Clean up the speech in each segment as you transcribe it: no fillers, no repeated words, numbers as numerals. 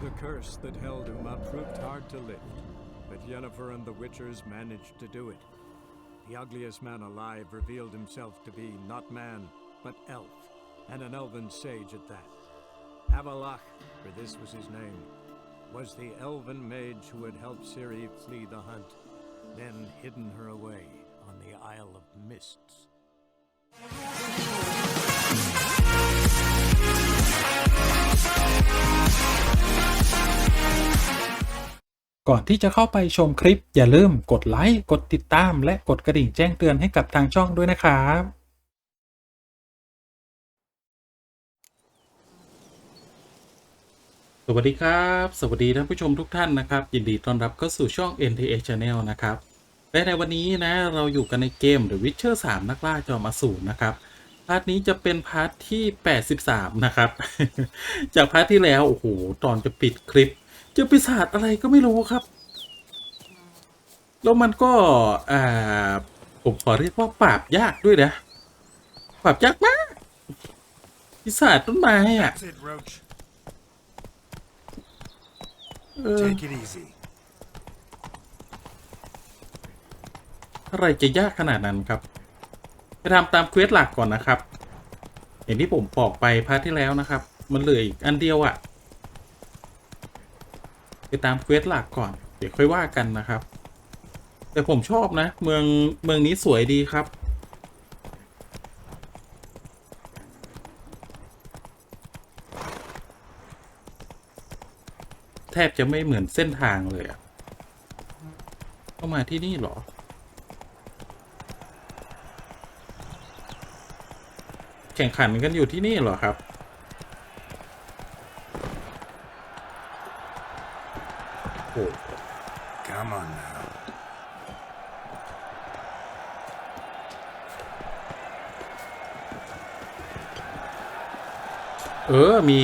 The curse that held Uma proved hard to lift, but Yennefer and the Witchers managed to do it. The ugliest man alive revealed himself to be not man, but elf, and an elven sage at that. Avalach, for this was his name, was the elven mage who had helped Ciri flee the hunt, then hidden her away on the Isle of Mists. ก่อนที่จะเข้าไปชมคลิปอย่าลืมกดไลค์กดติดตามและกดกระดิ่งแจ้งเตือนให้กับทางช่องด้วยนะครับสวัสดีครับสวัสดีท่านผู้ชมทุกท่านนะครับยินดีต้อนรับเข้าสู่ช่อง Nts.Channel นะครับและในวันนี้นะเราอยู่กันในเกม The Witcher 3 นักล่าจอมอสูรนะครับพาร์ทนี้จะเป็นพาร์ทที่83นะครับ จากพาร์ทที่แล้วโอ้โหตอนจะปิดคลิปเจอปีศาจอะไรก็ไม่รู้ครับแล้วมันก็ผมขอเรียกว่าปราบยากด้วยนะปราบยากมากปีศาจต้นไม้อะอะไรจะยากขนาดนั้นครับไปทำตามเควสหลักก่อนนะครับอย่างที่ผมบอกไปพาร์ทที่แล้วนะครับมันเหลืออีกอันเดียวอะไปตามเควสหลักก่อนเดี๋ยวค่อยว่ากันนะครับแต่ผมชอบนะเมืองนี้สวยดีครับแทบจะไม่เหมือนเส้นทางเลยอะเข้ามาที่นี่เหรอแข่งขันกันอยู่ที่นี่เหรอครับโอ้ Come on now. มี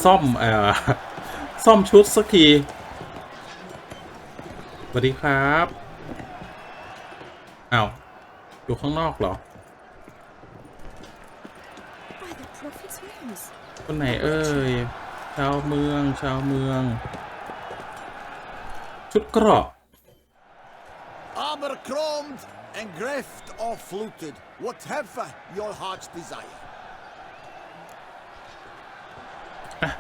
ซ่อมซ่อมชุดสักทีสวัสดีครับอ้าวอยู่ข้างนอกเหรอคนไหนเอ่ยชาวเมืองชุดเกราะ Abercrombed and greft or fluted, whatever your heart's desire.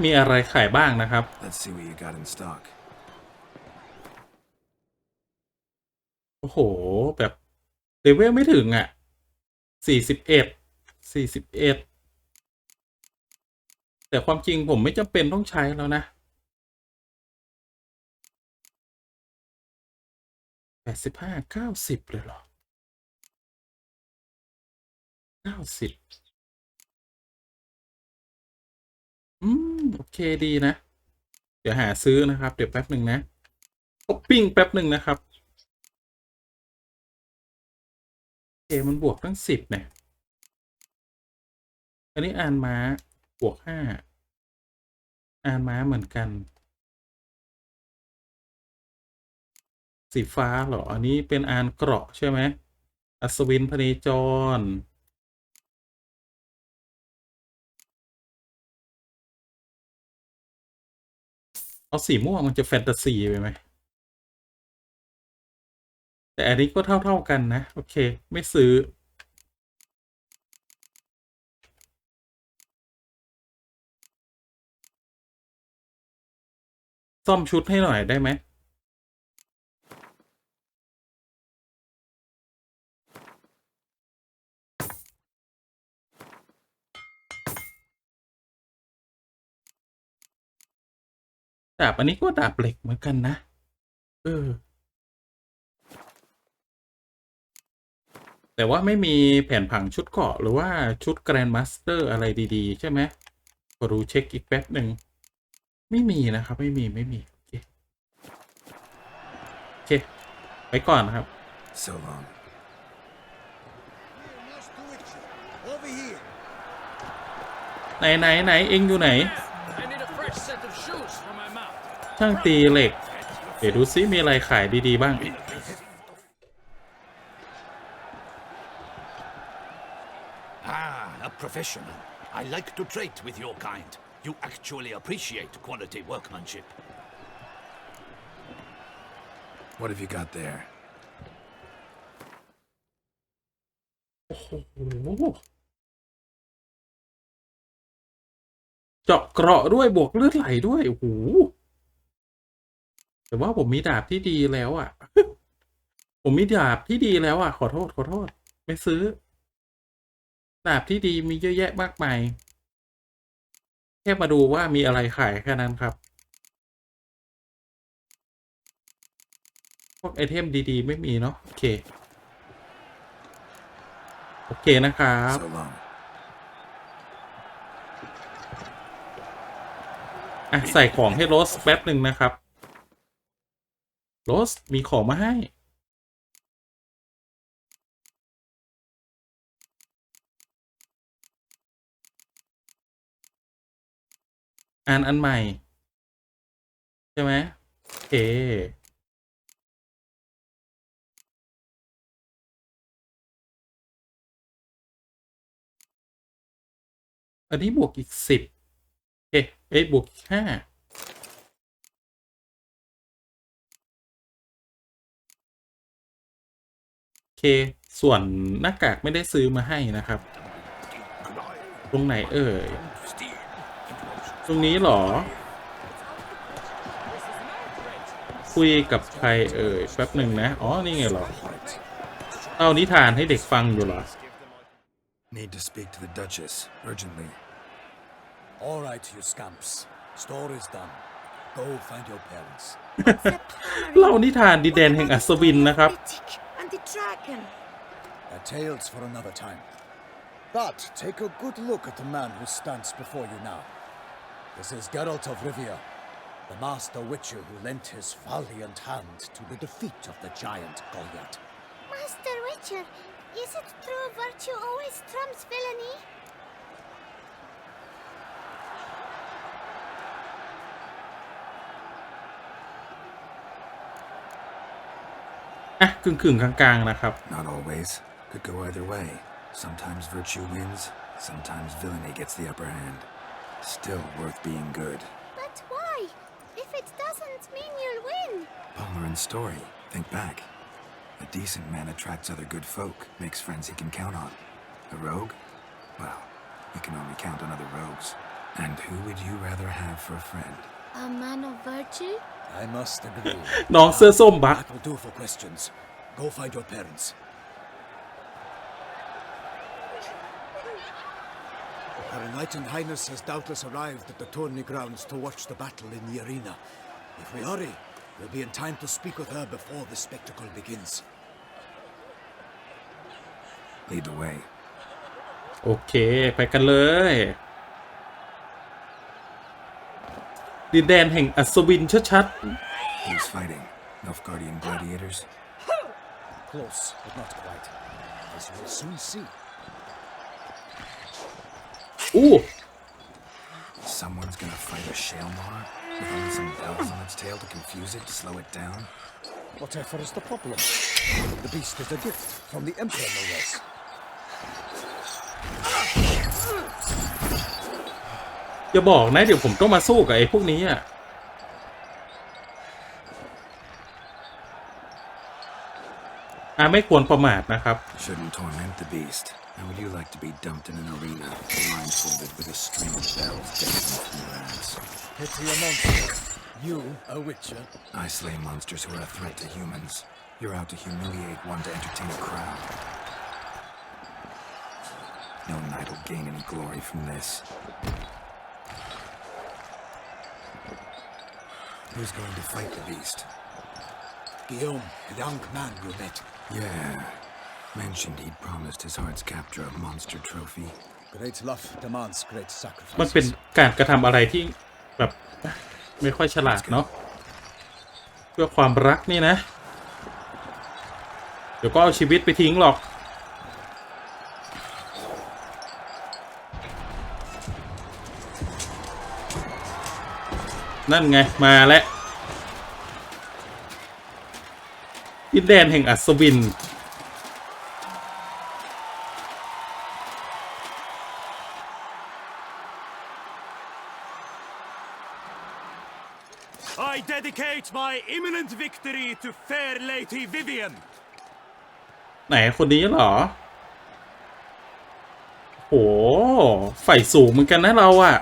มีอะไรขายบ้างนะครับ Let's see what you got in stock. โอ้โหแบบเลเวลไม่ถึงอ่ะ41แต่ความจริงผมไม่จำเป็นต้องใช้แล้วนะ85 90เลยเหรอ90โอเคดีนะเดี๋ยวหาซื้อนะครับเดี๋ยวแป๊บหนึ่งนะช้อปปิ้งแป๊บหนึ่งนะครับมันบวกตั้ง10เนี่ยอันนี้อ่านม้าบวก5อ่านม้าเหมือนกันสีฟ้าเหรออันนี้เป็นอ่านเกราะใช่ไหมอัศวินพเนจรเอาสีม่วงมันจะแฟนตาซีไปไหมแต่อันนี้ก็เท่ากันนะโอเคไม่ซื้อซ่อมชุดให้หน่อยได้ไหมดาบอันนี้ก็ดาบเหล็กเหมือนกันนะแต่ว่าไม่มีแผนผังชุดเกราะหรือว่าชุดแกรนด์มาสเตอร์อะไรดีๆใช่ไหมขอดูเช็คอีกแป๊บหนึ่งไม่มีนะครับไม่มีโอเคไปก่อนนะครับ So long. ไหนเองอยู่ไหนช่างตีเหล็กเดี๋ยวดูซิมีอะไรขายดีๆบ้าง A professional. I like to trade with your kind. You actually appreciate quality workmanship. What have you got there? โอ้โหเจาะเกราะด้วยบวกเลือดไหลด้วยโอ้โหแต่ว่าผมมีดาบที่ดีแล้วอ่ะ ผมมีดาบที่ดีแล้วอ่ะขอโทษไม่ซื้อดาบที่ดีมีเยอะแยะมากมายแค่มาดูว่ามีอะไรขายแค่นั้นครับพวกไอเทมดีๆไม่มีเนาะโอเคนะครับ So long. ใส่ของให้โรสแป๊บหนึ่งนะครับโรสมีของมาให้อันใหม่ใช่ไหมโอเคอันนี้บวกอีก10บวกอีก5โอเคส่วนหน้ากากไม่ได้ซื้อมาให้นะครับตรงไหนเอ่ยตรงนี้หรอคุยกับใครเอ่ยแป๊บหนึ่งนะอ๋อนี่ไงหรอเล่านิทานให้เด็กฟังอยู่เหรอ Need to speak to the Duchess urgently. All right, you scamps. Story's done. Go find your parents. เล่านิทานดินแดนแห่งอัศวินนะครับ And the dragon. Tales for another time. But take a good look at the man who stands before you now. This is Geralt of Rivia, the master witcher who lent his valiant hand to the defeat of the giant Goliath. Master Witcher, is it true virtue always trumps villainy? กึ่งกลางๆนะครับ Not always. Could go either way. Sometimes virtue wins, sometimes villainy gets the upper hand. Still worth being good. But why? If it doesn't mean you'll win. Palmerin's story. Think back. A decent man attracts other good folk, makes friends he can count on. A rogue? Well, you can only count on other rogues. And who would you rather have for a friend? A man of virtue? I must agree. น้องเสื้อส้มบัก That will do for questions. Go find your parents. Her Enlightened Highness has doubtless arrived at the tourney grounds to watch the battle in the arena. If we hurry, we'll be in time to speak with her before the spectacle begins. Lead the way. โอเคไปกันเลยดินแดนแห่งอัศวินชัด Who's fighting? Nilfgaardian gladiators? Close, but not quite. As we'll soon see. ๆอู้ Someone's gonna fight a Shaelmar? With only some bells on its tail to confuse it, slow it down? Whatever is the problem? The beast is a gift from the Emperor, no less. อย่าบอกนะเดี๋ยวผมต้องมาสู้กับไอ้พวกนี้อ่ะไม่ควรประมาทนะครับ Shouldn't torment the beast. How would you like to be dumped in an arena, blindfolded with a string of bells dancing from your ass? Pity a monster. You, a witcher. I slay monsters who are a threat to humans. You're out to humiliate one to entertain a crowd. No knight will gain any glory from this. Who's going to fight the beast? Guillaume, a young man you met. Yeah. Mentioned he'd promised his heart's capture a monster trophy. Great love demands great มันเป็น sacrifices. การกระทำอะไรที่แบบไม่ค่อยฉลาดเนาะเพื่อความรักนี่นะเดี๋ยวก็เอาชีวิตไปทิ้งหรอกนั่นไงมาแล้วดินแดนแห่งอัศวิน I dedicate my imminent victory to fair Lady Vivian. ไหนคนนี้เหรอโอ้ไฟสูงเหมือนกันนะเราอะ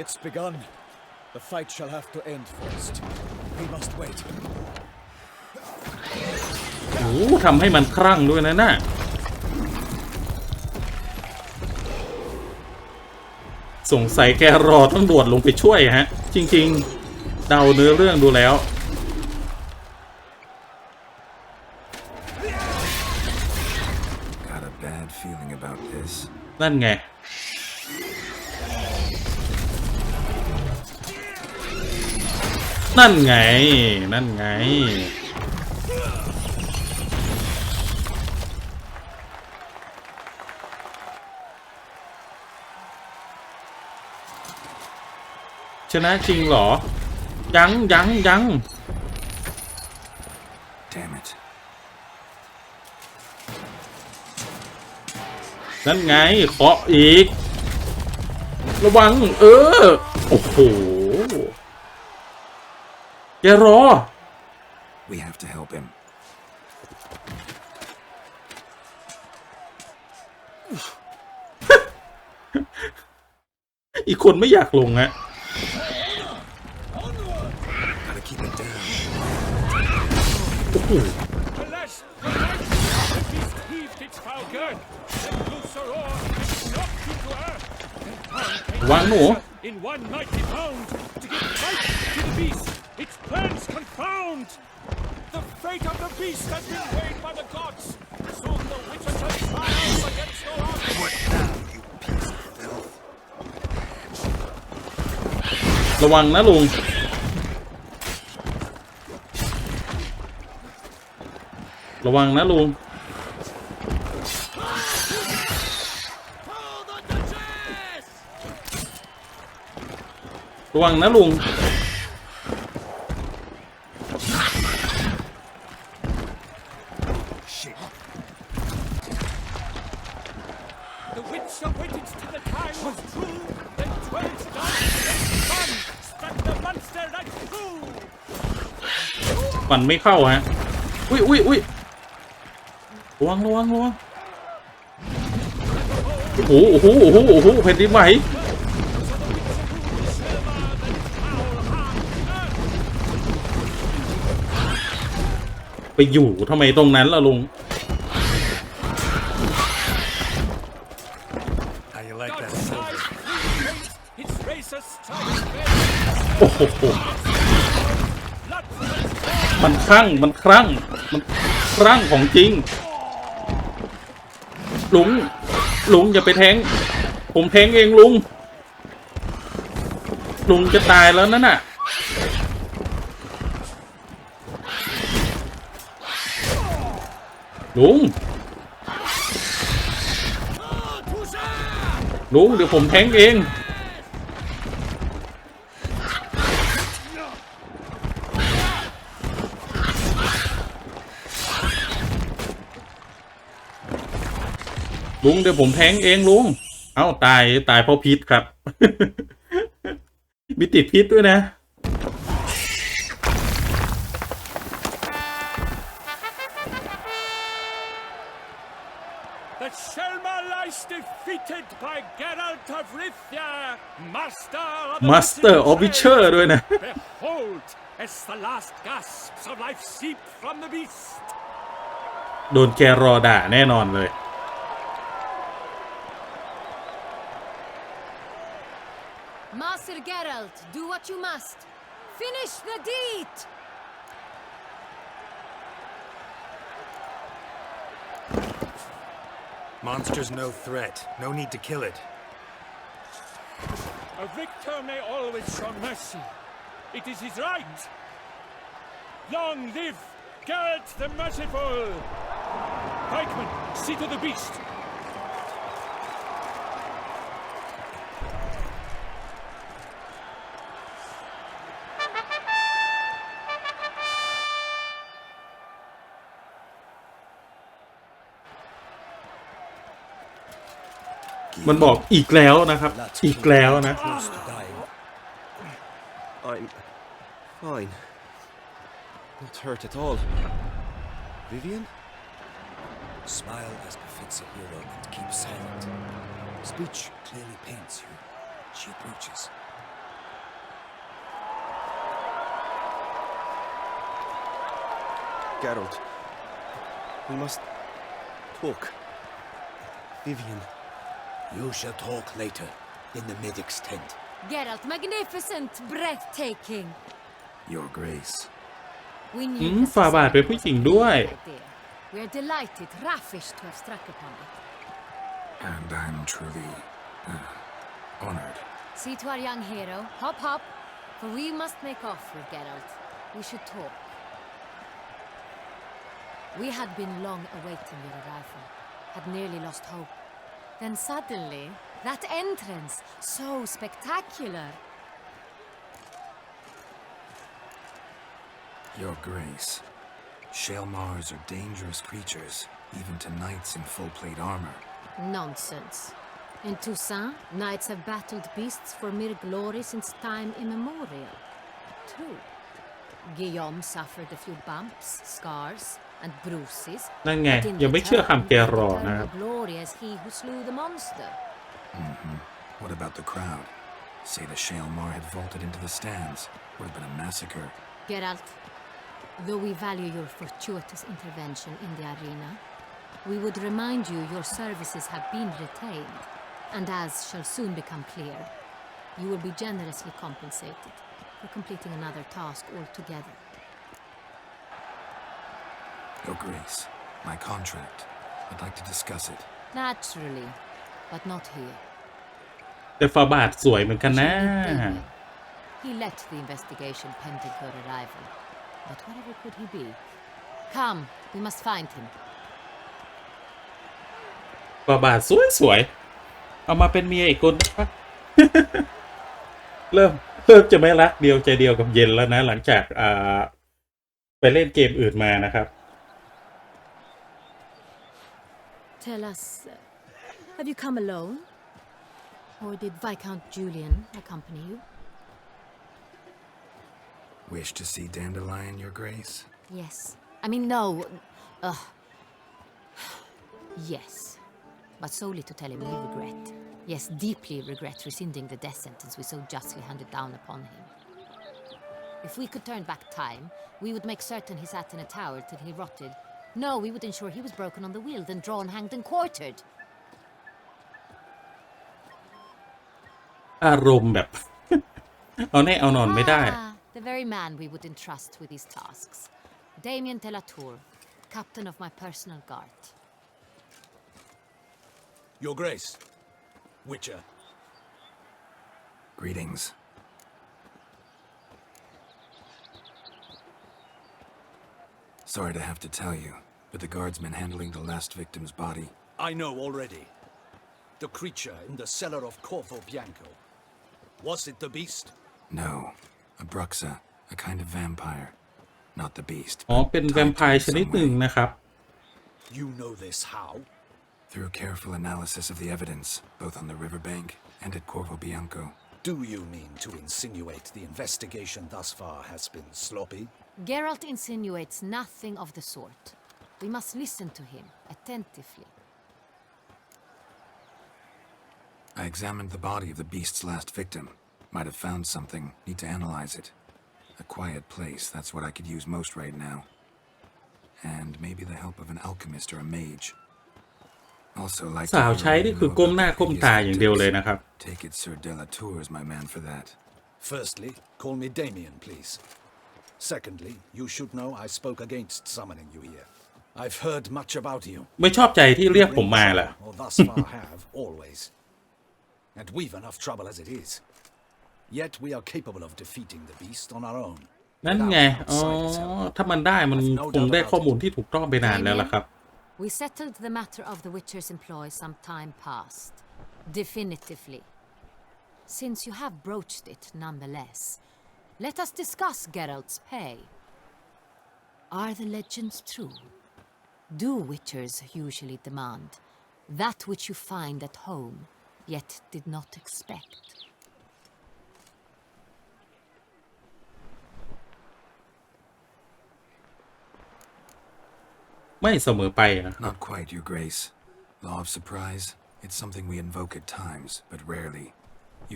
It's begun. The fight shall have to end first. We must wait. โอ้ทำให้มันคลั่งด้วยนะน่ะสงสัยแกรอต้องโดดลงไปช่วยฮะจริงๆเดาเนื้อเรื่องดูแล้ว Got a bad feeling about this. นั่นไงนั่นไงนั่นไงชนะจริงเหรอยัง Damn it. นั่นไงเคาะอีกระวังโอ้โหแกรอ We have to help him. อีกคนไม่อยากลงฮะ Gotta keep it down. โอ้โห Alas, the beast heaved its foul girth, let loose her oar, and knocked into earth. วางหนู In one mighty bound, to give fight to the beast, its plans confound. The fate of the beast has been weighed by the gods. Soon the witches shall triumph against the odds. What now, you piece of filth? ระวังนะลุงระวังนะลุงระวังนะลุง The witch awaited till the time was true. Then 12 stars and sun struck the monster right through. มันไม่เข้าฮะอุ้ยระวังโอ้โหแผ่นดินไหวไปอยู่ทำไมตรงนั้นล่ะลุง How you like that silver? Its razor strikes โอ้โหมันคลั่งของจริงลุงอย่าไปแทงผมแทงเองลุงจะตายแล้วนั่นน่ะลุงเดี๋ยวผมแทงเองลุงเดี๋ยวผมแทงเองลุงเอ้าตายเพราะพิษครับ มีติดพิษด้วยนะ The Shelma lies defeated by Geralt of Rivia, Master of Witcher ด้วยนะ Behold, as the last gasps of life seep from the beast. โดนแกรอด่าแน่นอนเลย Master Geralt, do what you must. Finish the deed! Monster's no threat. No need to kill it. A victor may always show mercy. It is his right. Long live Geralt the Merciful! Pikeman, see to the beast. มันบอกอีกแล้วนะครับ อีกแล้วนะ Close to dying. I'm fine. Not hurt at all. Vivian? Smile as befits a hero and keep silent. Speech clearly pains you. She approaches. Geralt, we must talk. Vivian. You shall talk later in the medic's tent. Geralt, magnificent, breathtaking. Your Grace. We knew ฝ่าบาทเป็นผู้หญิงด้วย We are delighted, ravished to have struck upon it. And I'm truly honored. See to our young hero. Hop, hop. For we must make off with Geralt. We should talk. We had been long awaiting your arrival. Had nearly lost hope. Then suddenly, that entrance, so spectacular. Your Grace. Shaelmars are dangerous creatures, even to knights in full plate armor. Nonsense. In Toussaint, knights have battled beasts for mere glory since time immemorial. True. Guillaume suffered a few bumps, scars, and bruises. นั่นไงยังไม่เชื่อคำแกหรอกนะครับ Glory as he who slew the monster. What about the crowd? Say the Shaelmar had vaulted into the stands. Would have been a massacre. Geralt, though we value your fortuitous intervention in the arena, we would remind you your services have been retained, and as shall soon become clear, you will be generously compensated for completing another task altogether. Your Grace, my contract. I'd like to discuss it. Naturally, but not here. แต่ฝ่าบาทสวยเหมือนกันนะ He let the investigation pending her arrival. But whatever could he be? Come, we must find him. ฝ่าบาทสวยเอามาเป็นเมียอีกคนนะครับ เริ่มจะไม่รักเดียวใจเดียวกับเย็นแล้วนะ หลังจากไปเล่นเกมอื่นมานะครับ Tell us, have you come alone? Or did Viscount Julian accompany you? Wish to see Dandelion, Your Grace? Yes. I mean, no. Yes. But solely to tell him we regret. Yes, deeply regret rescinding the death sentence we so justly handed down upon him. If we could turn back time, we would make certain he sat in a tower till he rotted. No, we would ensure he was broken on the wheel, then drawn, hanged, and quartered. อารมณ์แบบ เอาแน่เอานอนไม่ได้ The very man we would entrust with these tasks. Damien de la Tour, captain of my personal guard. Your Grace. Witcher. Greetings. Sorry to have to tell you, but the guardsman handling the last victim's body. I know already. The creature in the cellar of Corvo Bianco. Was it the beast? No. A Bruxa, a kind of vampire. Not the beast. อ๋อเป็นแวมไพร์ชนิดหนึ่งนะครับ You know this how? Through careful analysis of the evidence, both on the riverbank and at Corvo Bianco. Do you mean to insinuate the investigation thus far has been sloppy? Geralt insinuates nothing of the sort. We must listen to him attentively. I examined the body of the beast's last victim. Might have found something. Need to analyze it. A quiet place, that's what I could use most right now. And maybe the help of an alchemist or a mage. Also like สาวใช้นี่คือก้มหน้าก้มตาอย่างเดียวเลยนะครับ Take it Sir de la Tour is my man for that. Firstly, call me Damien, please. Secondly, you should know I spoke against summoning you here. I've heard much about you. ไม่ชอบใจที่เรียกผมมาล่ะ Or thus far have, always. And we've enough trouble as it is. Yet we are capable of defeating the beast on our own. นั่นไง อ๋อ ถ้ามันได้มันคงได้ข้อมูลที่ถูกต้องไปนานแล้วล่ะครับ We settled the matter of the Witcher's employ some time past. Definitively. Since you have broached it nonetheless, let us discuss Geralt's pay. Are the legends true? Do Witchers usually demand that which you find at home, yet did not expect? ไม่เสมอไปนะครับ Not quite, Your Grace. Law of surprise, it's something we invoke at times, but rarely.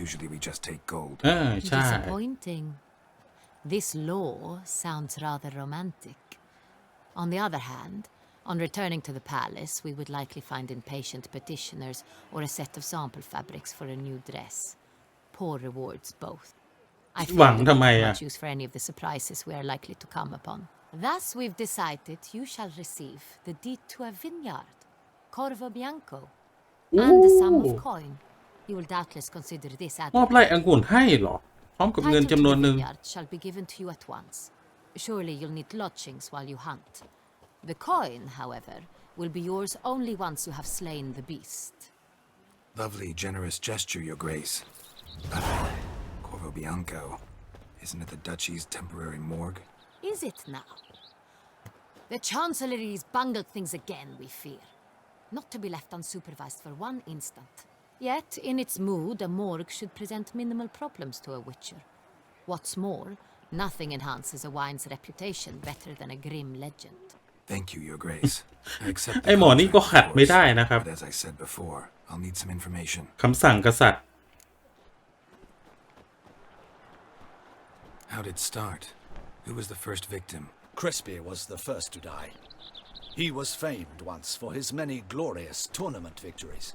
Usually we just take gold. ใช่ Disappointing. This law sounds rather romantic. On the other hand, on returning to the palace, we would likely find impatient petitioners or a set of sample fabrics for a new dress. Poor rewards both. I fear หวัง we ทำไม will อ่ะ not use for any of the surprises we are likely to come upon. Thus, we've decided you shall receive the deed to a vineyard, Corvo Bianco, and the sum of coin. You will doubtless consider this มอบ adequate. ไร่องุ่นให้เหรอพร้อมกับเงิน Title to จำนวน the หนึ่ง vineyard shall be given to you at once. Surely you'll need lodgings while you hunt. The coin, however, will be yours only once you have slain the beast. Lovely, generous gesture, Your Grace. Corvo Bianco. Isn't it the duchy's temporary morgue? Is it now? The Chancellery's bungled things again, we fear. Not to be left unsupervised for one instant. Yet, in its mood, a morgue should present minimal problems to a witcher. What's more, nothing enhances a wine's reputation better than a grim legend. Thank you, Your Grace. I accept ไอ้ the หมอนี่ก็ contract, ขัด of ไม่ได้ course, นะครับ but as I said before, I'll need some information. คำสั่งกษัตริย์ How did it start? Who was the first victim? Crispy was the first to die. He was famed once for his many glorious tournament victories.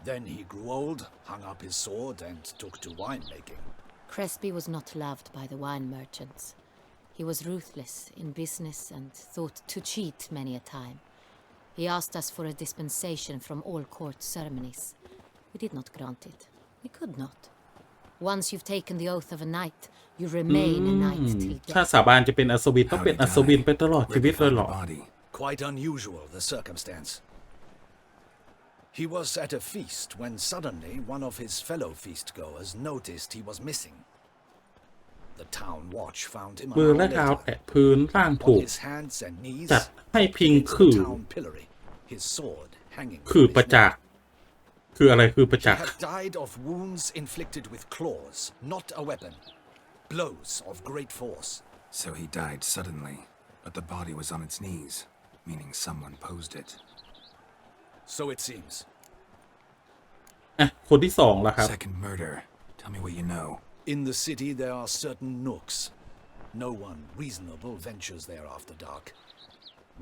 Then he grew old, hung up his sword, and took to winemaking. Crespi was not loved by the wine merchants. He was ruthless in business and thought to cheat many a time. He asked us for a dispensation from all court ceremonies. We did not grant it. We could not. Once you've taken the oath of a knight, you remain a knight till ถ้า death. สาบานจะเป็นอัศวินต้อง How เป็น did อั he ศวิน die? ไปตลอดชี Where'd วิต they เลย find เหร the อ body? Quite unusual, the circumstance. He was at a feast when suddenly one of his fellow feastgoers noticed he was missing. The town watch found him มือ an และ hour เท้า later. แตะพื้นร่างถู On ก his hands and knees, จัดให้พิง against ขื่อ the town pillory, his sword hanging ขื่อ from ประ his จัก neck. ษ์คืออะไรคือประ He จักษ์ had died of wounds inflicted with claws, not a weapon. Blows of great force. So he died suddenly, but the body was on its knees, meaning someone posed it. So it seems. อ่ะคนที่สองล่ะครับ Second murder. Tell me what you know. In the city there are certain nooks. No one reasonable ventures there after dark.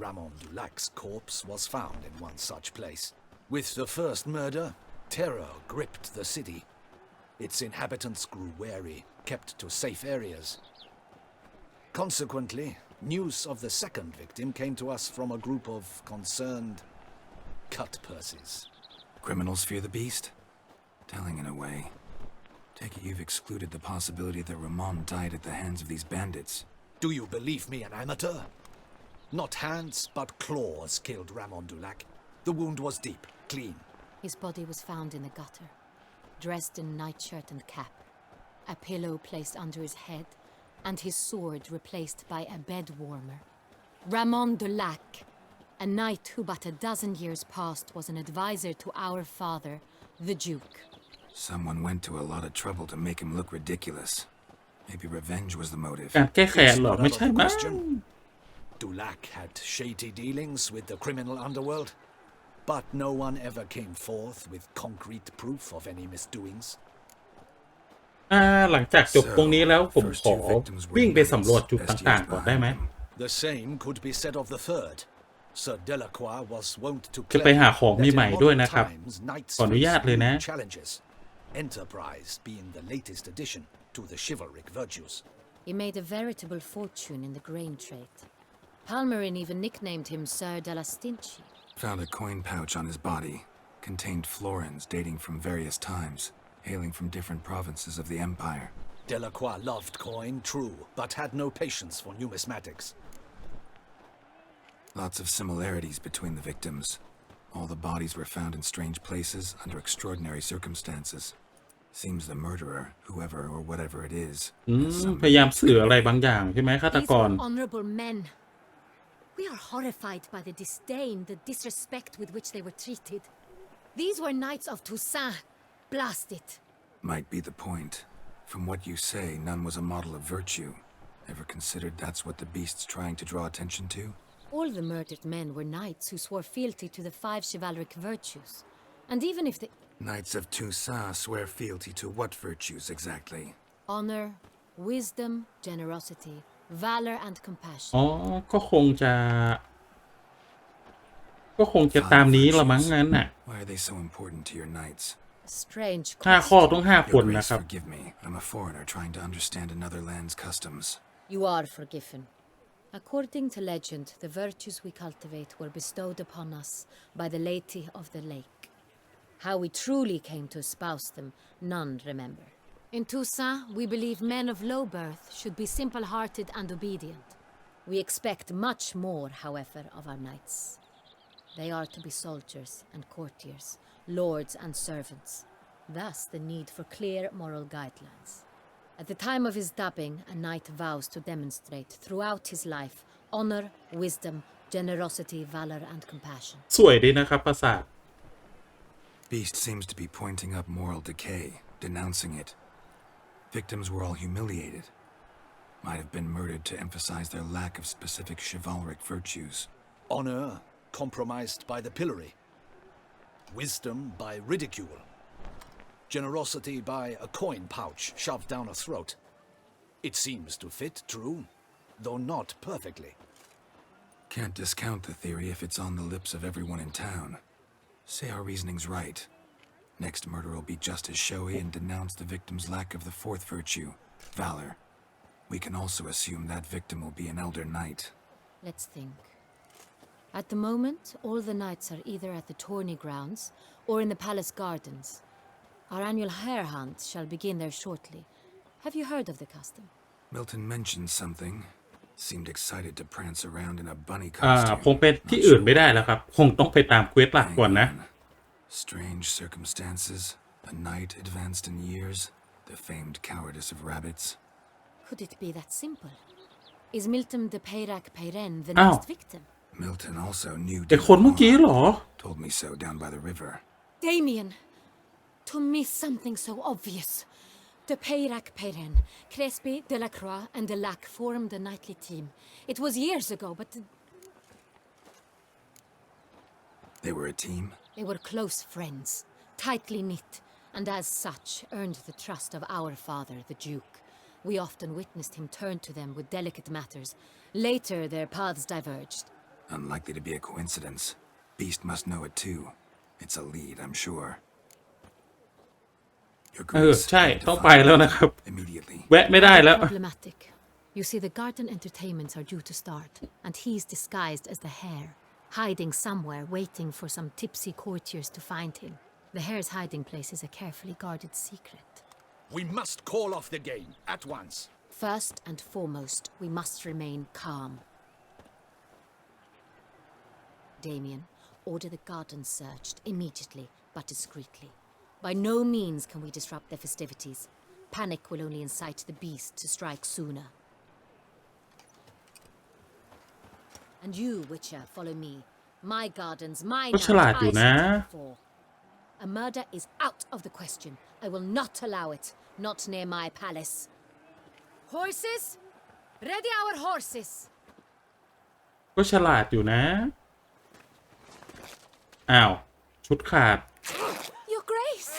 Ramon Dulac's corpse was found in one such place. With the first murder, terror gripped the city. Its inhabitants grew wary, kept to safe areas. Consequently, news of the second victim came to us from a group of concerned cut purses. Criminals fear the beast? Telling in a way. Take it you've excluded the possibility that Ramon died at the hands of these bandits. Do you believe me an amateur? Not hands, but claws killed Ramon Dulac. The wound was deep, clean. His body was found in the gutter, dressed in nightshirt and cap, a pillow placed under his head, and his sword replaced by a bed warmer. Ramon Dulac, a knight who but a dozen years past was an advisor to our father, the Duke. Someone went to a lot of trouble to make him look ridiculous. Maybe revenge was the motive. การแก้แค้น It's เหรอ not ไม่ out ใช่ of the มั้ง question. Dulac had shady dealings with the criminal underworld, but no one ever came forth with concrete proof of any misdoings. หลังจากจบตรงนี้แล้วผม First ขอ two victims were วิ่งไปสำรวจ idiots, จุด best ต่าง years ๆ ก่อนได้ไหม behind them. The same could be said of the third. Sir Delacroix was wont to จะไป claim หาของ that ใหม่ in ๆด้วย modern นะครับ times knights ขออนุญาต face เลยนะ new challenges, enterprise being the latest addition to the chivalric virtues. He made a veritable fortune in the grain trade. Palmerin even nicknamed him Sir 𝙠𝙩𝙨. Found a coin pouch on his body. Contained florins dating from various times, hailing from different provinces of the empire. Delacroix loved coin, true, but had no patience for numismatics. Lots of similarities between the victims. All the bodies were found in strange places under extraordinary circumstances. Seems the murderer, whoever or whatever it is, has some พยายามสื่ออะไรบางอย่างใช่ไหมฆาต These กร were honorable men. We are horrified by the disdain, the disrespect with which they were treated. These were knights of Toussaint. Blast it. might be the point. From what you say, none was a model of virtue. Ever considered that's what the beast's trying to draw attention to? All the murdered men were knights who swore fealty to the 5 chivalric virtues. And even if they... Knights of 𝙤𝙤 swear fealty to what virtues exactly? Honor, wisdom, generosity, valor and compassion. อ๋อก็คงจะตามนี้ละมั้งงั้นน่ะ Why are they so important to your knights? Strange 5 ข้อต้อง 5 คน Your นะ Grace, ครับ forgive me. I'm a foreigner trying to understand another land's customs. You are forgiven. According to legend, the virtues we cultivate were bestowed upon us by the Lady of the Lake. How we truly came to espouse them, none remember. In Toussaint, we believe men of low birth should be simple-hearted and obedient. We expect much more, however, of our knights. They are to be soldiers and courtiers, lords and servants. Thus, the need for clear moral guidelines. At the time of his dubbing, a knight vows to demonstrate throughout his life honor, wisdom, generosity, valor, and compassion. สวยดีนะครับปราสาท Beast seems to be pointing up moral decay, denouncing it. Victims were all humiliated. Might have been murdered to emphasize their lack of specific chivalric virtues. Honor compromised by the pillory. Wisdom by ridicule. Generosity by a coin pouch shoved down a throat. It seems to fit, true, though not perfectly. Can't discount the theory if it's on the lips of everyone in town. Say our reasoning's right. Next murder will be just as showy and denounce the victim's lack of the 4th virtue, valor. We can also assume that victim will be an elder knight. Let's think. At the moment, all the knights are either at the tourney grounds or in the palace gardens. Our annual hare hunt shall begin there shortly. Have you heard of the custom? Milton mentioned something. Seemed excited to prance around in a bunny ค costume. งเป็นที่อื่นไม่ได้แล้วครับ คงต้องไปตามเควสหลักก่อนนะ Strange circumstances. A knight advanced in years. The famed cowardice of rabbits. Could it be that simple? Is Milton de Peyrac-Peyren the Ow. next victim? Milton also knew แต่คนเมื่อกี้เหรอ told me so down by the river. Damien! To miss something so obvious. De Peyrac-Peyren, Crespi, Delacroix, and Delac formed a knightly team. It was years ago, but... They were a team? They were close friends, tightly knit, and as such earned the trust of our father, the Duke. We often witnessed him turn to them with delicate matters. Later, their paths diverged. Unlikely to be a coincidence. Beast must know it too. It's a lead, I'm sure. Your Grace, ใช่ต้องไปแล้วนะครับ immediately. แวะไม่ได้แล้ว Problematic. You see, the garden entertainments are due to start, and he's disguised as the hare, hiding somewhere, waiting for some tipsy courtiers to find him. The hare's hiding place is a carefully guarded secret. We must call off the game at once. First and foremost, we must remain calm. Damien, order the gardens searched immediately, but discreetly. By no means can we disrupt their festivities. Panic will only incite the beast to strike sooner. And you, Witcher, follow me. My gardens, my ก็ night, ฉลาดอยู่นะ I stand for. A murder is out of the question. I will not allow it. Not near my palace. Horses? Ready our horses. ก็ฉลาดอยู่นะ อ้าว ชุดขาด Your Grace!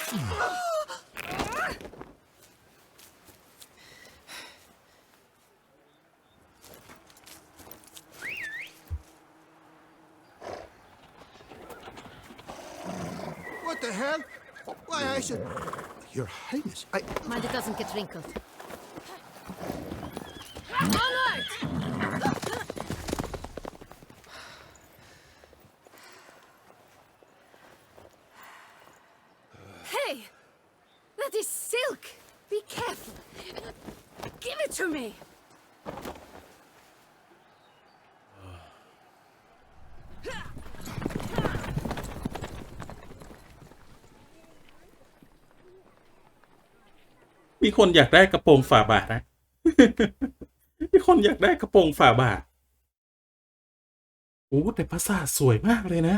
What the hell? Why, I should... Your Highness, Mind it doesn't get wrinkled. Onward! Hey! That is silk! Be careful! Give it to me! มีคนอยากได้กระโปรงฝ่าบาทนะ มีคนอยากได้กระโปรงฝ่าบาทโอ้แต่ปราสาทสวยมากเลยนะ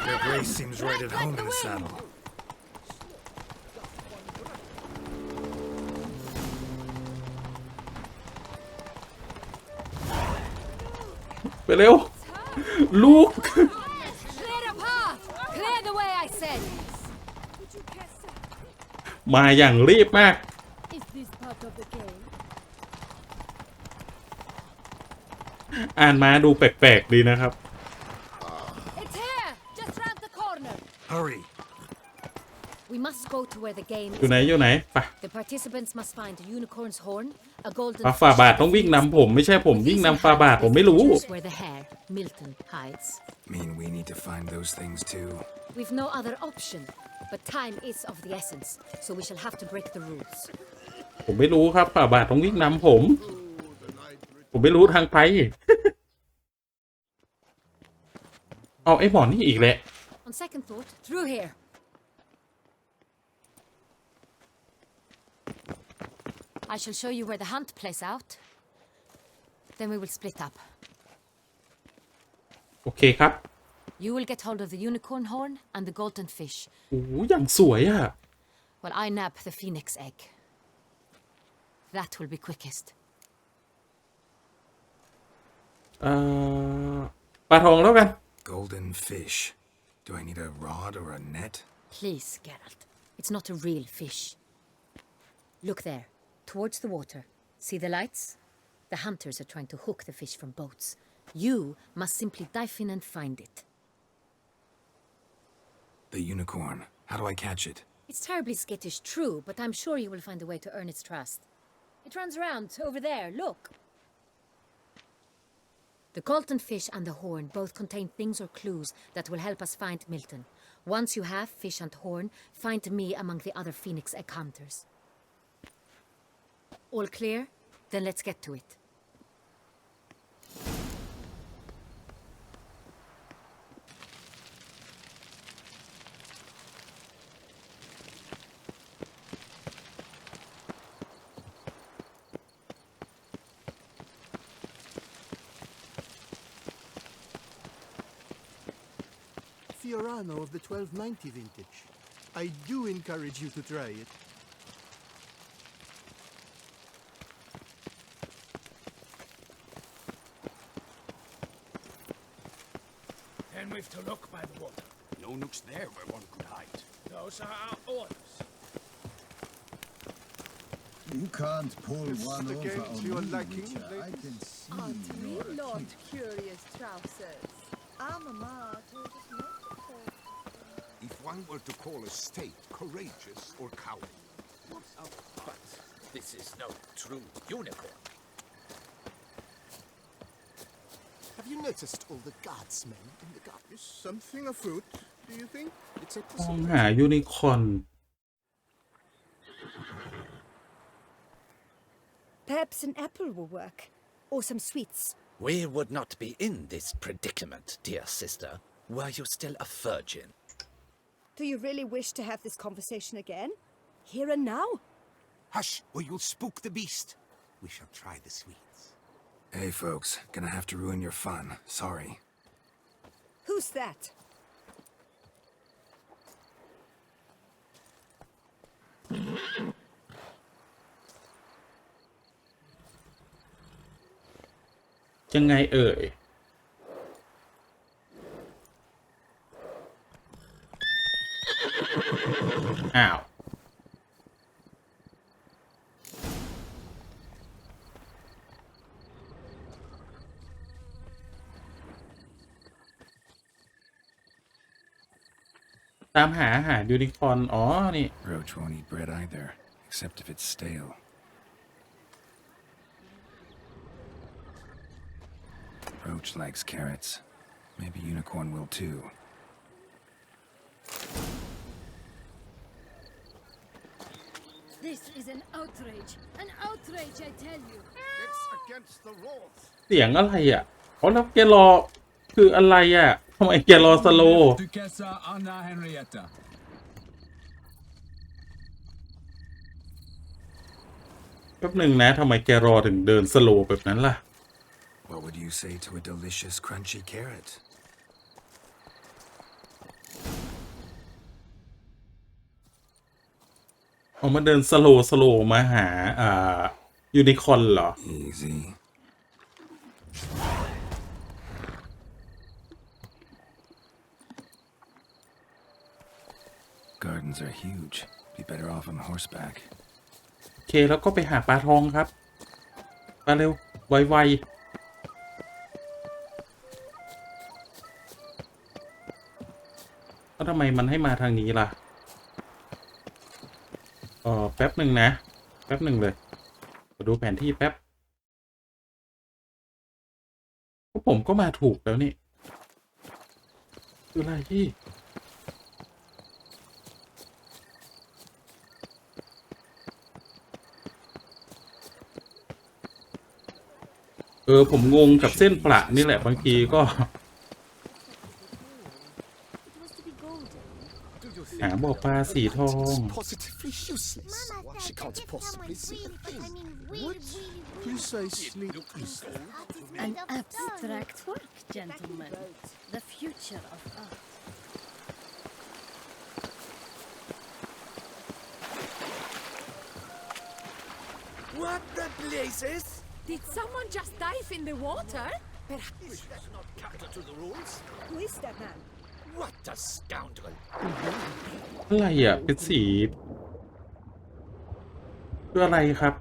Your Grace seems right at home in the saddle. ไปเร็วลูก Clear the path! Clear the way, I said! มาอย่างรีบมาก Is this part of the game? อ่านมาดูแปลกๆดีนะครับ It's here! Just round the corner! Hurry! We must go to where the game อยู่ไหน is. อยู่ไหนไป The participants must find a unicorn's horn, a golden ฝ่า fish, บาทต้องวิ่งนำผมไม่ใช่ผมวิ่งนำฝ่าบาทผมไม่รู้ Choose where the hare, Milton, hides. Mean we need to find those things too? We've no other option, but time is of the essence, so we shall have to break the rules. ผมไม่รู้ครับฝ่าบาทต้องวิ่งนำผม ผมไม่รู้ทางไป เอาไอ้หมอนนี่อีกแหละ On second thought, through here. I shall show you where the hunt plays out. Then we will split up. โอเคครับ You will get hold of the unicorn horn and the golden fish, โอ้โหอย่างสวยอ่ะ while I nab the phoenix egg. That will be quickest. ปลาทองแล้วกัน Golden fish. Do I need a rod or a net? Please, Geralt. It's not a real fish. Look there, towards the water. See the lights? The hunters are trying to hook the fish from boats. You must simply dive in and find it. The unicorn. How do I catch it? It's terribly skittish, true, but I'm sure you will find a way to earn its trust. It runs around over there, look. The golden fish and the horn both contain things or clues that will help us find Milton. Once you have fish and horn, find me among the other phoenix egg hunters. All clear? Then let's get to it. Fiorano of the 1290 vintage. I do encourage you to try it. Then we've to look by the water. No nooks there where one could hide. Those are our orders. You can't pull Is one the over game on to your me, liking, Witcher. I ladies? can see Aren't we, you're a Lord king. Curious Trousers? Our mamma told us not to call. If one were to call a state courageous or cowardly. But this is no true unicorn. Have you noticed all the guardsmen in the garden? Is something afoot, do you think? It's a มองหายูนิคอร์น Perhaps an apple will work. Or some sweets. We would not be in this predicament, dear sister, were you still a virgin. Do you really wish to have this conversation again? Here and now? Hush, or you'll spook the beast. We shall try the sweets. Hey folks, gonna have to ruin your fun. Sorry. Who's that?ยังไงเอ่ย อ้าว ตามหาอาหารยูนิคอร์น อ๋อ นี่ Roach won't eat bread either, except if it's stale. Roach likes carrots. Maybe unicorn will too. This is an outrage. An outrage, I tell you. It's against the rules. เสียงอะไรอ่ะอ๋อแล้วแกรอ คืออะไรอ่ะทำไมแกรอสโลว์ Duchessa Anna Henrietta. แป๊บหนึ่งนะทำไมแกรอถึงเดินสโลว์แบบนั้นล่ะ What would you say to a delicious crunchy carrot? ออกมาเดินสโลว์มาหายูนิคอร์นเหรอ Easy. mountains are huge. Be better off on horseback. โอเคแล้วก็ไปหาปลาทองครับมาเร็วไวๆแล้วทำไมมันให้มาทางนี้ล่ะแป๊บหนึ่งนะแป๊บหนึ่งเลยมาดูแผนที่แป๊บผมก็มาถูกแล้วนี่คืออะไรที่ผมงงกับเส้นประนี่แหละบางทีก็หาบ่อปลาสีทอง She can't possibly see a thing. What precisely is that? An abstract work, gentlemen. The future of art. What the blazes? Did someone just dive in the water? Perhaps that's not counter to the rules. Who is that man? What a scoundrel! อะไรอ่ะเป็นสีคืออะไรครับ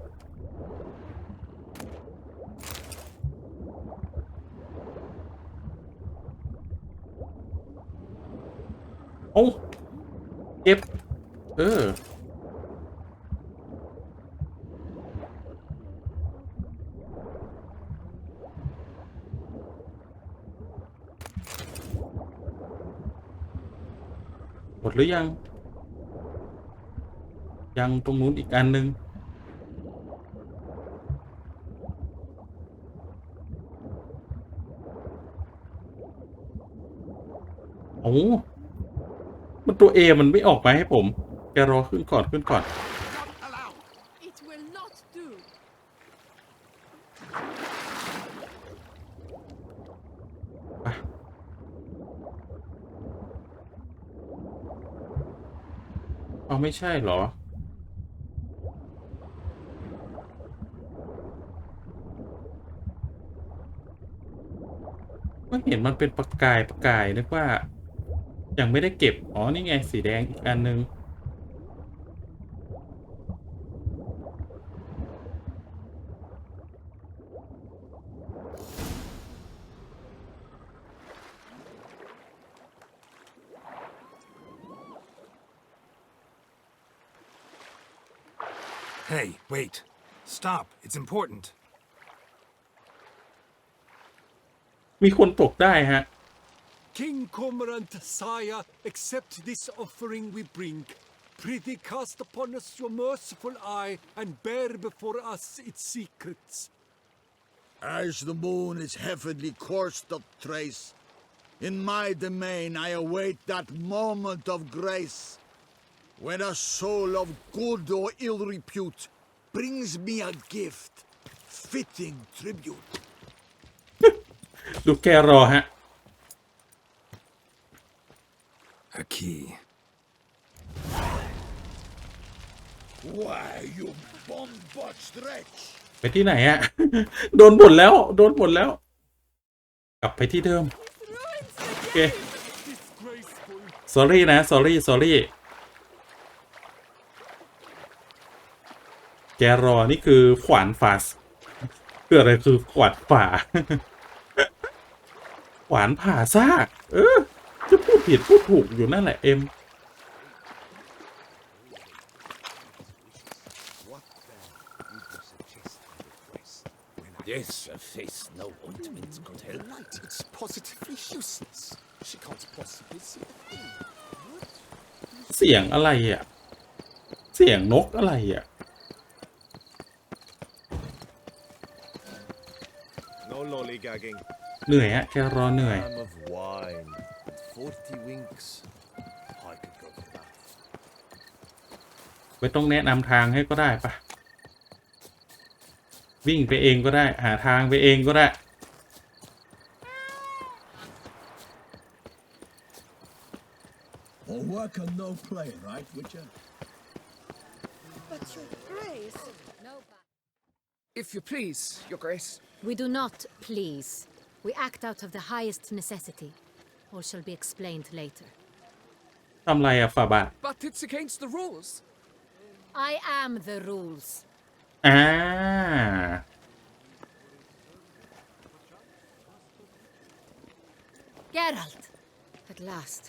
โอ้เก็บหมดหรือยังตรงนู้นอีกอันนึงโอ้มันตัว A มันไม่ออกมาให้ผมแกรอขึ้นก่อน It will not do. ไปเอาไม่ใช่เหรอก็เห็นมันเป็นประกายนึกว่ายังไม่ได้เก็บอ๋อนี่ไงสีแดงอีกอันนึงHey, wait. Stop. It's important. มีคนตกได้ฮะ King Cormorant, sire, accept this offering we bring. Prithee cast upon us your merciful eye and bear before us its secrets. As the moon is heavenly coursed of trace, in my domain I await that moment of grace, when a soul of good or ill repute brings me a gift, fitting tribute. ดูแกรอฮะ A key. Why, you bomb-botched wretch! ไปที่ไหนอะ โดนหมดแล้ว กลับไปที่เดิม โอเค sorry นะ sorry แกรอนี่คือขวานฝ่าคืออะไรคือขวานฝ่า ขวานผ่าซากจะพูดผิดพูดถูกอยู่นั่นแหละเอ็ม This face no ointment could help. Right, it's positively useless. She can't possibly see a thing. What? เสียงอะไรอ่ะเสียงนกอะไรอ่ะ No lollygagging. เหนื่อยฮะแกรอเหนื่อย Of wine, 40 winks. I could go for that. ไม่ต้องแนะนำทางให้ก็ได้ปะวิ่งไปเองก็ได้หาทางไปเองก็ได้ All work and no play, right, Witcher? But your grace. If you please, your grace. We do not please. We act out of the highest necessity. All shall be explained later. ทำไรอะฝ่าบาท But it's against the rules. I am the rules. Geralt, at last.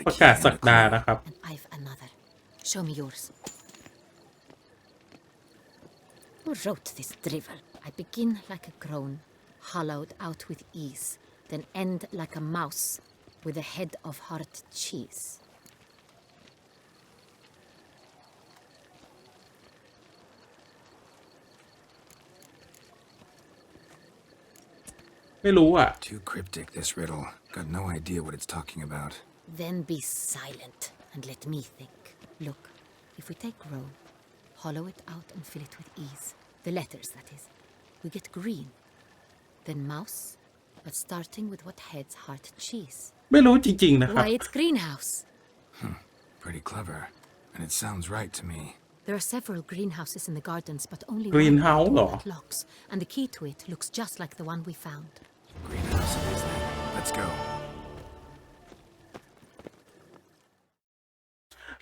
ประกาศศักดานะครับ And I've another. Show me yours. Who wrote this drivel? I begin like a crone, hollowed out with ease, then end like a mouse with a head of hard cheese. ไม่รู้อ่ะ Too cryptic, this riddle. Got no idea what it's talking about. Then be silent and let me think. Look, if we take row, hollow it out and fill it with ease. The letters, that is. We get green. Then mouse, but starting with what heads heart cheese. ไม่รู้จริงๆนะครับ Why, it's greenhouse. Pretty clever. And it sounds right to me. There are several greenhouses in the gardens, but only Greenhouse oneเหรอ that locks, and the key to it looks just like the one we found. Greenhouse it is then. Let's go.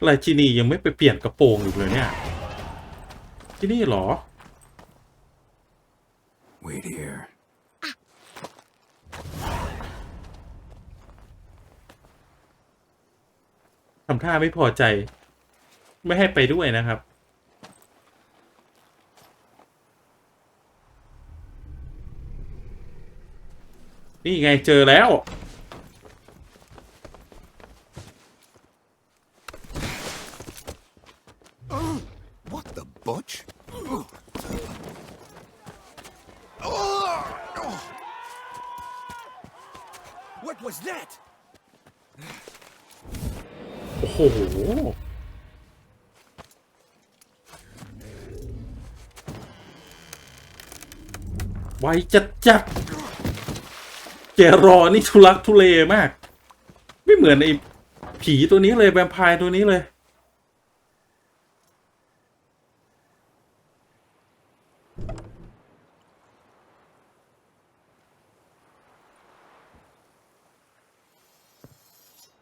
ราชินียังไม่ไปเปลี่ยนกระโปรงอีกเลยเนี่ย ที่นี่เหรอ Wait here. ทำท่าไม่พอใจ ไม่ให้ไปด้วยนะครับ นี่ไงเจอแล้ว What the butch? What was that? โอ้โห ไวจัดแกรอนี่ทุลักทุเลมาก ไม่เหมือนไอ้ผีตัวนี้เลยแวมไพร์ตัวนี้เลย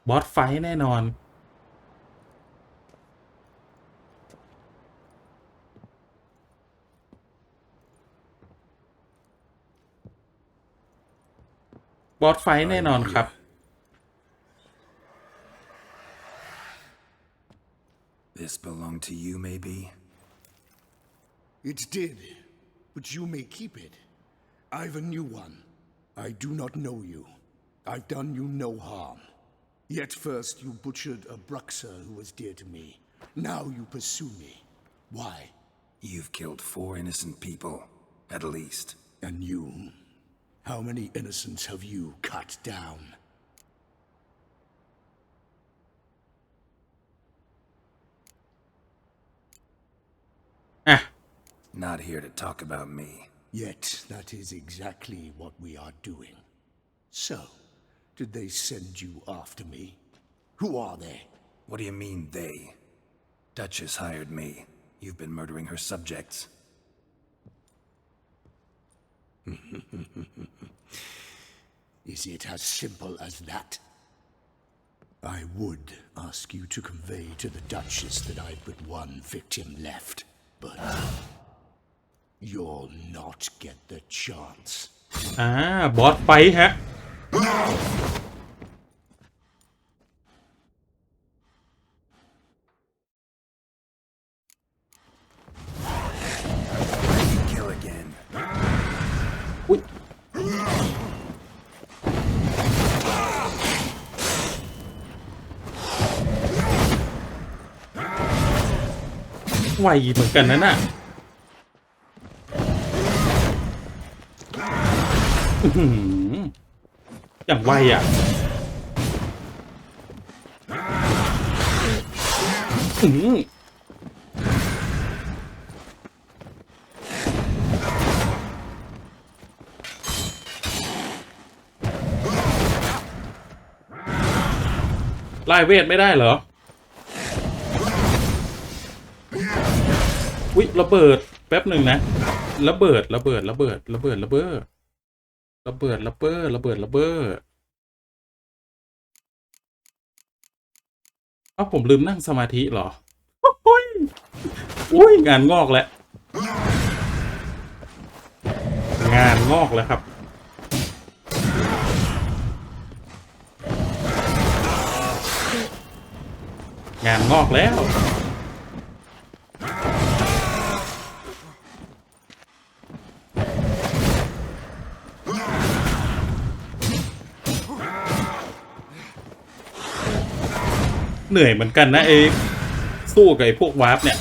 บอสไฟท์แน่นอน บอสไฟท์แน่นอนครับ This belonged to you, maybe? It did, but you may keep it. I've a new one. I do not know you. I've done you no harm. Yet first you butchered a Bruxer who was dear to me. Now you pursue me. Why? You've killed 4 innocent people, at least. And you? How many innocents have you cut down? Not here to talk about me. Yet that is exactly what we are doing. So, did they send you after me? Who are they? What do you mean, they? Duchess hired me. You've been murdering her subjects. Is it as simple as that? I would ask you to convey to the Duchess that I've but one victim left, but you'll not get the chance. บอสไฟท์ฮะ Kill again. อุ๊ย ไวเหมือนกันนะน่ะ อย่างไวอ่ะ ไล่เวทไม่ได้เหรอ อุ๊ยระเบิดแป๊บหนึ่งนะระเบิด เอ้าผมลืมนั่งสมาธิเหรอโอ้ยอุ้ยงานงอกแล้วงานงอกแล้วครับงานงอกแล้วเหนื่อยเหมือนกันนะไอ้สู้กับไอ้พวกวาร์ปเนี่ย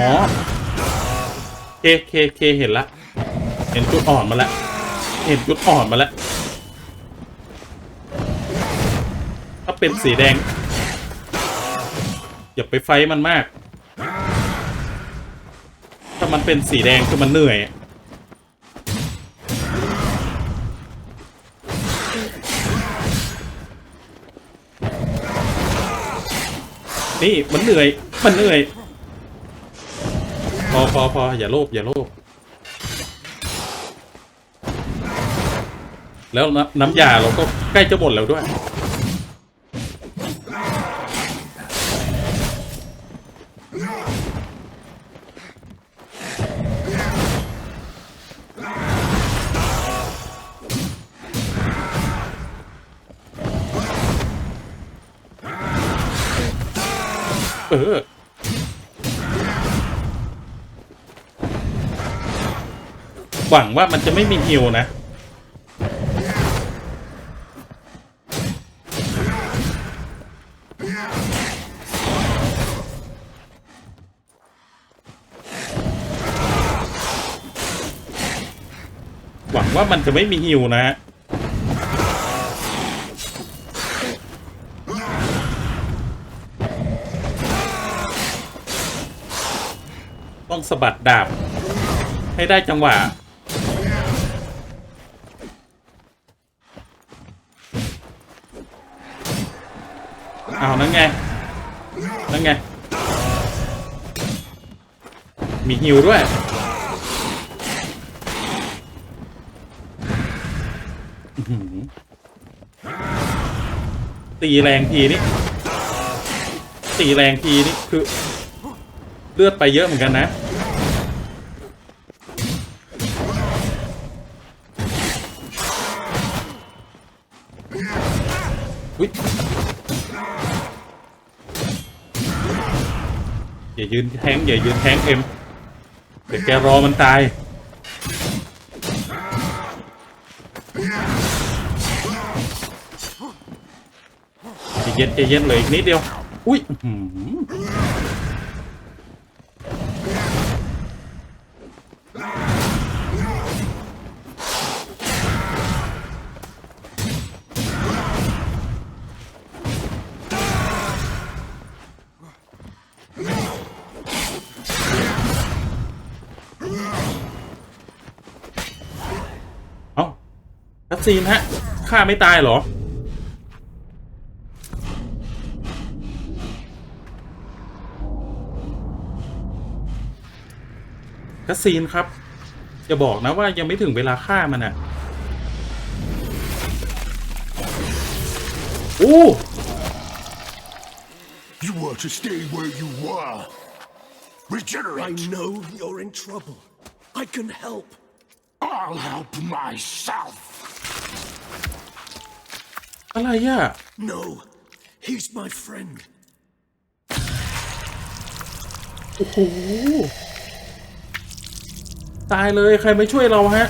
อ๋อเคเห็นละเห็นจุดอ่อนมาแล้วเห็นจุดอ่อนมาแล้วถ้าเป็นสีแดงอย่าไปไฟมันมากถ้ามันเป็นสีแดงคือมันเหนื่อยนี่มันเหนื่อยพออย่าโลภแล้วน้ำยาเราก็ใกล้จะหมดแล้วด้วยหวังว่ามันจะไม่มีฮิวนะหวังว่ามันจะไม่มีฮิวนะต้องสะบัดดาบให้ได้จังหวะเอานั่นไงมีฮิวด้วยตีแรงทีนี่คือเลือดไปเยอะเหมือนกันนะอย่ายืนแทงเอ็มเดี๋ยวแกรอมันตายใจเย็นเลยอีกนิดเดียวอุ้ยคัสซีนฮะฆ่าไม่ตายเหรอคัสซีนครับอย่าบอกนะว่ายังไม่ถึงเวลาฆ่ามันอ่ะโอ้ You want to stay where you were. Regenerate. I know you're in trouble. I can help. I'll help myself. อะไรอ่ะ No, he's my friend. โอ้โหตายเลยใครไม่ช่วยเราฮะ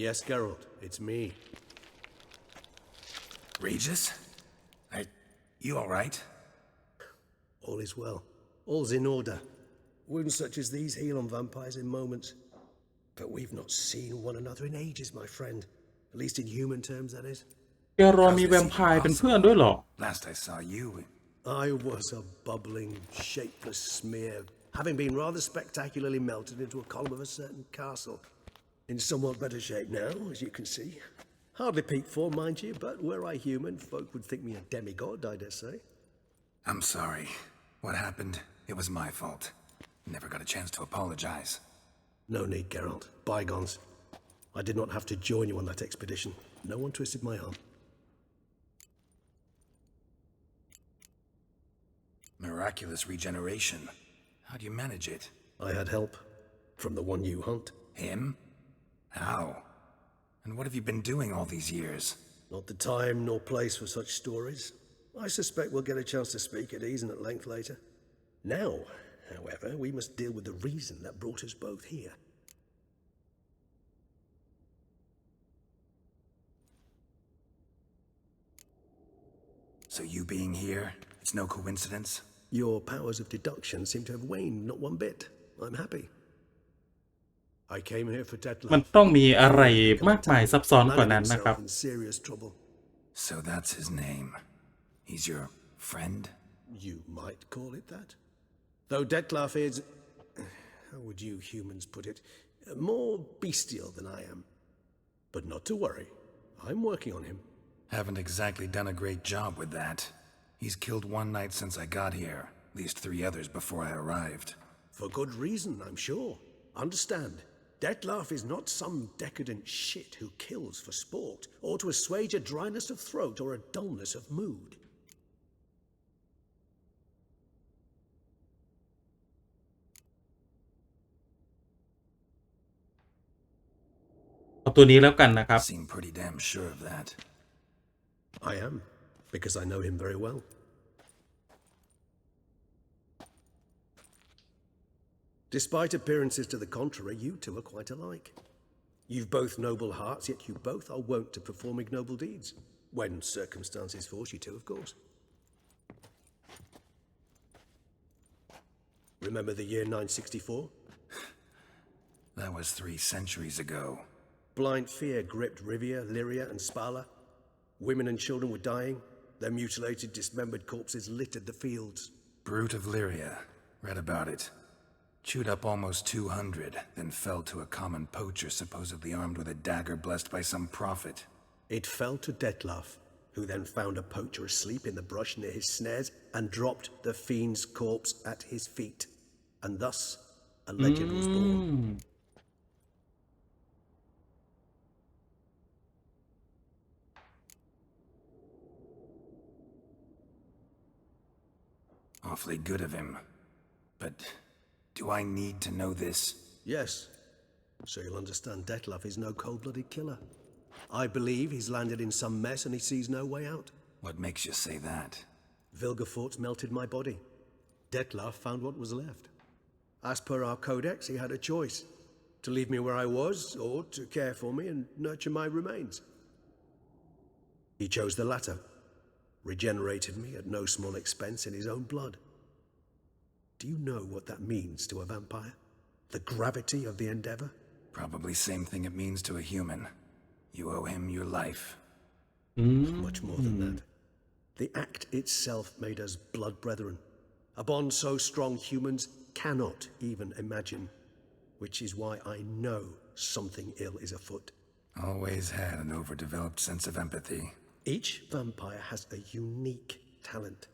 Yes, Geralt, it's me. Regis? You all right? All is well. All's in order. Wounds such as these heal on vampires in moments. But we've not seen one another in ages, my friend. At least in human terms, that is. แกรอมีแวมไพร์เป็นเพื่อนด้วยเหรอ Last I saw you... I was a bubbling, shapeless smear, having been rather spectacularly melted into a column of a certain castle. In somewhat better shape now, as you can see. Hardly peak form, mind you, but were I human, folk would think me a demigod, I dare say. I'm sorry. What happened? It was my fault. Never got a chance to apologize. No need, Geralt. Bygones. I did not have to join you on that expedition. No one twisted my arm. Miraculous regeneration. How do you manage it? I had help. From the one you hunt. Him? How? And what have you been doing all these years? Not the time nor place for such stories. I suspect we'll get a chance to speak at ease and at length later. Now, however, we must deal with the reason that brought us both here. So you being here, it's no coincidence? Your powers of deduction seem to have waned not one bit. I'm happy. I came here for Detlef. มันต้องมีอะไรมากมายซับซ้อนกว่านั้นนะครับ Serious trouble. So that's his name. He's your friend? You might call it that. Though Detlef is, how would you humans put it, more bestial than I am. But not to worry. I'm working on him. Haven't exactly done a great job with that. He's killed one knight since I got here, at least 3 others before I arrived. For good reason, I'm sure. Understand, Detlef is not some decadent shit who kills for sport, or to assuage a dryness of throat or a dullness of mood. Seem pretty damn sure of that. I am, because I know him very well. Despite appearances to the contrary, you two are quite alike. You've both noble hearts, yet you both are wont to perform ignoble deeds. When circumstances force you to, of course. Remember the year 964? That was 3 centuries ago. Blind fear gripped Rivia, Lyria, and Spala. Women and children were dying. Their mutilated, dismembered corpses littered the fields. Brute of Lyria. Read about it. Chewed up almost 200, then fell to a common poacher supposedly armed with a dagger blessed by some prophet. It fell to Detlef, who then found a poacher asleep in the brush near his snares and dropped the fiend's corpse at his feet. And thus, a legend was born. Awfully good of him. But do I need to know this? Yes. So you'll understand Detlef is no cold-blooded killer. I believe he's landed in some mess and he sees no way out. What makes you say that? Vilgefortz melted my body. Detlef found what was left. As per our codex, he had a choice. To leave me where I was, or to care for me and nurture my remains. He chose the latter. Regenerated me at no small expense in his own blood. Do you know what that means to a vampire? The gravity of the endeavor? Probably same thing it means to a human. You owe him your life. Much more than that. The act itself made us blood brethren. A bond so strong humans cannot even imagine. Which is why I know something ill is afoot. Always had an overdeveloped sense of empathy. Each vampire has a unique talent.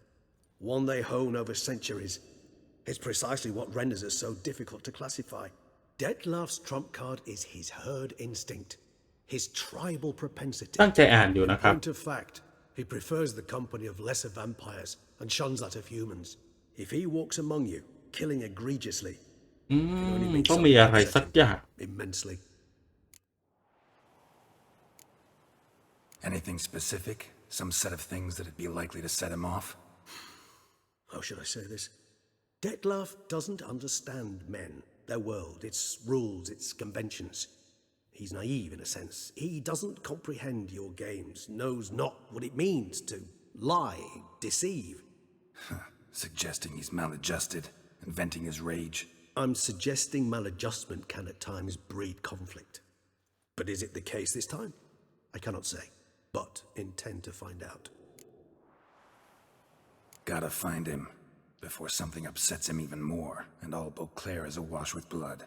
One they hone over centuries. It's precisely what renders us so difficult to classify. Detlef's trump card is his herd instinct, his tribal propensity. ตั้งใจอ่านอยู่นะครับ Point of fact, he prefers the company of lesser vampires and shuns that of humans. If he walks among you, killing egregiously,ต้องมีอะไรสักอย่าง immensely. Anything specific? Some set of things that'd be likely to set him off? How should I say this? Detlef doesn't understand men, their world, its rules, its conventions. He's naive in a sense. He doesn't comprehend your games, knows not what it means to lie, deceive. Suggesting he's maladjusted and venting his rage. I'm suggesting maladjustment can at times breed conflict. But is it the case this time? I cannot say, but intend to find out. Gotta find him before something upsets him even more and all Beauclair is awash with blood.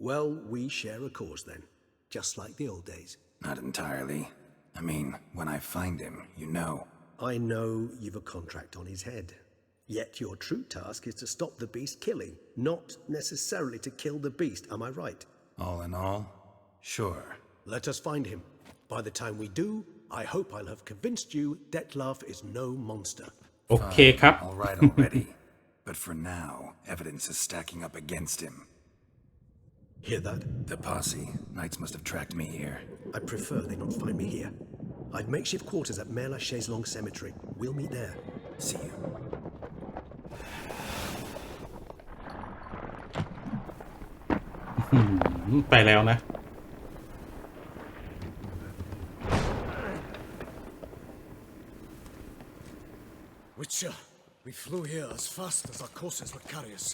Well, we share a cause then, just like the old days. Not entirely. I mean, when I find him, you know. I know you've a contract on his head. Yet your true task is to stop the beast killing, not necessarily to kill the beast, am I right? All in all, sure. Let us find him. By the time we do, I hope I'll have convinced you Detlef is no monster. โอเคครับ All right already. But for now, evidence is stacking up against him. Hear that? The posse. Knights must have tracked me here. I prefer they not find me here. I've makeshift quarters at Mère Lachaise Long Cemetery. We'll meet there. See you. ไปแล้วนะ Witcher, we flew here as fast as our courses would carry us.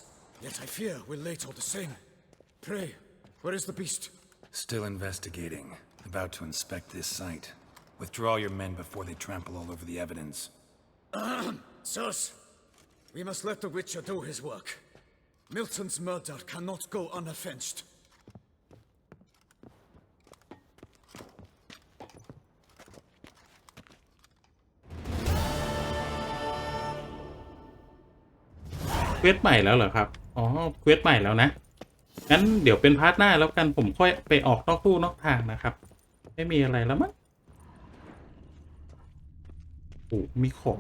Yet I fear we're late all the same. Pray, where is the beast? Still investigating. About to inspect this site. Withdraw your men before they trample all over the evidence. Sirs, we must let the Witcher do his work. Milton's murder cannot go unavenged. เควสใหม่แล้วเหรอครับอ๋อเควสใหม่แล้วนะงั้นเดี๋ยวเป็นพาร์ทหน้าแล้วกันผมค่อยไปออกนอกลู่นอกทางนะครับไม่มีอะไรแล้วมั้งโอ้มีของ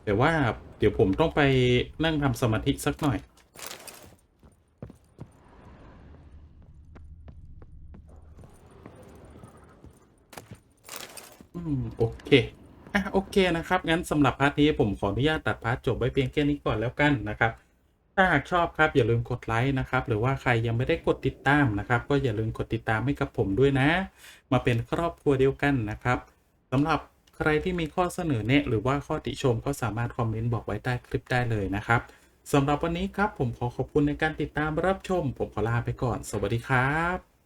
แต่ว่าเดี๋ยวผมต้องไปนั่งทำสมาธิสักหน่อยโอเคโอเคนะครับงั้นสำหรับพาร์ทนี้ผมขออนุญาตตัดพาร์ทจบไว้เพียงแค่นี้ก่อนแล้วกันนะครับถ้าหากชอบครับอย่าลืมกดไลค์นะครับหรือว่าใครยังไม่ได้กดติดตามนะครับก็อย่าลืมกดติดตามให้กับผมด้วยนะมาเป็นครอบครัวเดียวกันนะครับสำหรับใครที่มีข้อเสนอแนะหรือว่าข้อติชมก็สามารถคอมเมนต์บอกไว้ใต้คลิปได้เลยนะครับสำหรับวันนี้ครับผมขอขอบคุณในการติดตามรับชมผมขอลาไปก่อนสวัสดีครับ